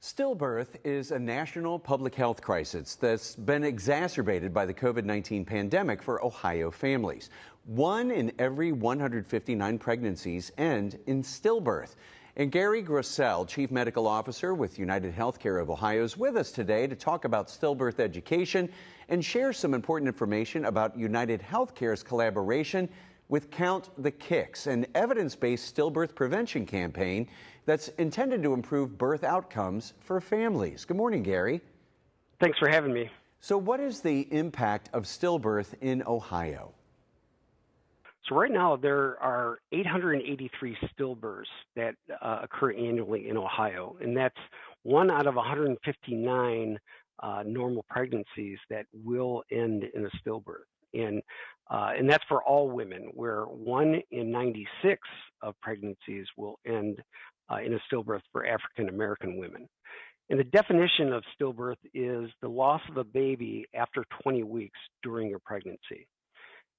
Stillbirth is a national public health crisis that's been exacerbated by the COVID-19 pandemic for Ohio families. 1 in every 159 pregnancies end in stillbirth. And Gary Grosel, Chief Medical Officer with UnitedHealthcare of Ohio, is with us today to talk about stillbirth education and share some important information about UnitedHealthcare's collaboration with Count the Kicks, an evidence-based stillbirth prevention campaign that's intended to improve birth outcomes for families. Good morning, Gary. Thanks for having me. So what is the impact of stillbirth in Ohio? So right now there are 883 stillbirths that occur annually in Ohio, and that's 1 out of 159 normal pregnancies that will end in a stillbirth. And that's for all women, where 1 in 96 of pregnancies will end in a stillbirth for African American women. And the definition of stillbirth is the loss of a baby after 20 weeks during a pregnancy.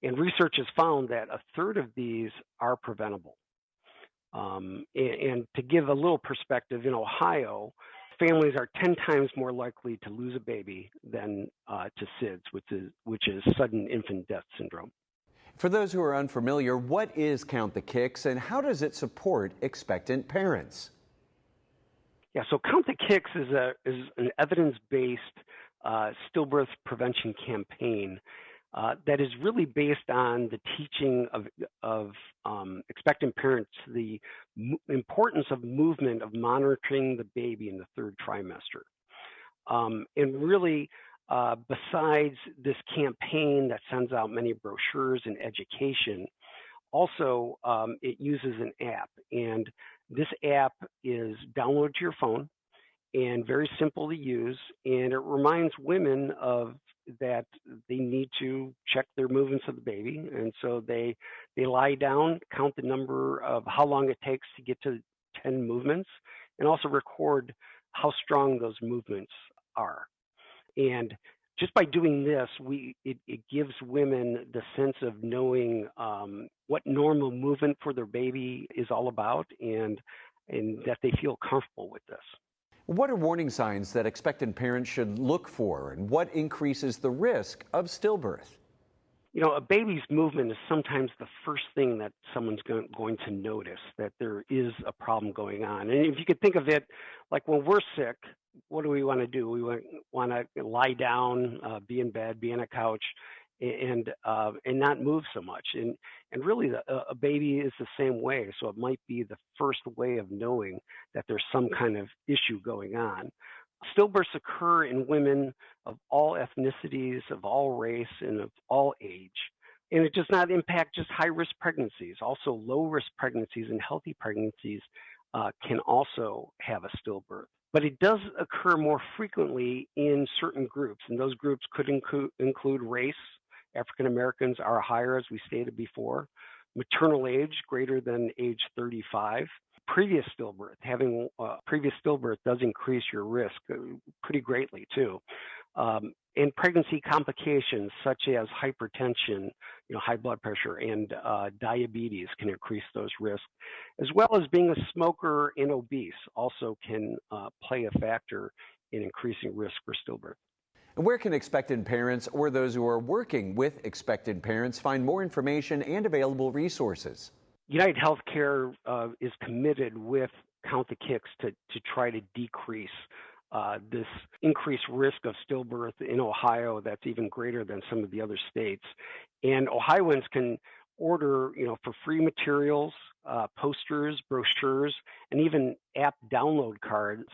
And research has found that a third of these are preventable. And to give a little perspective, in Ohio, families are 10 times more likely to lose a baby than to SIDS, which is sudden infant death syndrome. For those who are unfamiliar, what is Count the Kicks and how does it support expectant parents? Yeah, so Count the Kicks is an evidence-based stillbirth prevention campaign that is really based on the teaching of expectant parents the importance of movement, of monitoring the baby in the third trimester. And really, besides this campaign that sends out many brochures and education, also it uses an app. And this app is downloaded to your phone and very simple to use. And it reminds women that they need to check their movements of the baby. And so they lie down, count the number of how long it takes to get to 10 movements, and also record how strong those movements are. And just by doing this, it gives women the sense of knowing what normal movement for their baby is all about, and that they feel comfortable with this. What are warning signs that expectant parents should look for, and what increases the risk of stillbirth? You know, a baby's movement is sometimes the first thing that someone's going to notice that there is a problem going on. And if you could think of it like when we're sick, what do we want to do? We want to lie down, be in bed, be on a couch, and not move so much. And really, a baby is the same way. So it might be the first way of knowing that there's some kind of issue going on. Stillbirths occur in women of all ethnicities, of all race, and of all age. And it does not impact just high-risk pregnancies. Also, low-risk pregnancies and healthy pregnancies can also have a stillbirth. But it does occur more frequently in certain groups, and those groups could include race. African Americans are higher, as we stated before. Maternal age, greater than age 35. Previous stillbirth, having previous stillbirth does increase your risk pretty greatly too. And pregnancy complications such as hypertension, high blood pressure, and diabetes can increase those risks, as well as being a smoker and obese also can play a factor in increasing risk for stillbirth. And where can expectant parents or those who are working with expectant parents find more information and available resources? UnitedHealthcare is committed with Count the Kicks to try to decrease this increased risk of stillbirth in Ohio that's even greater than some of the other states. And Ohioans can order, for free materials, posters, brochures, and even app download cards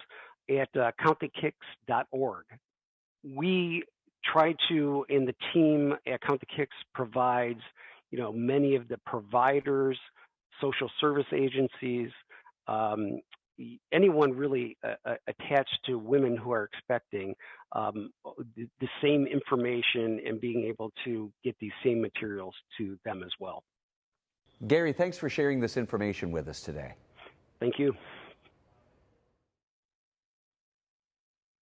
at counttthekicks.org. We try to, and the team at Count the Kicks provides, many of the providers, social service agencies, anyone really attached to women who are expecting the same information and being able to get these same materials to them as well. Gary, thanks for sharing this information with us today. Thank you.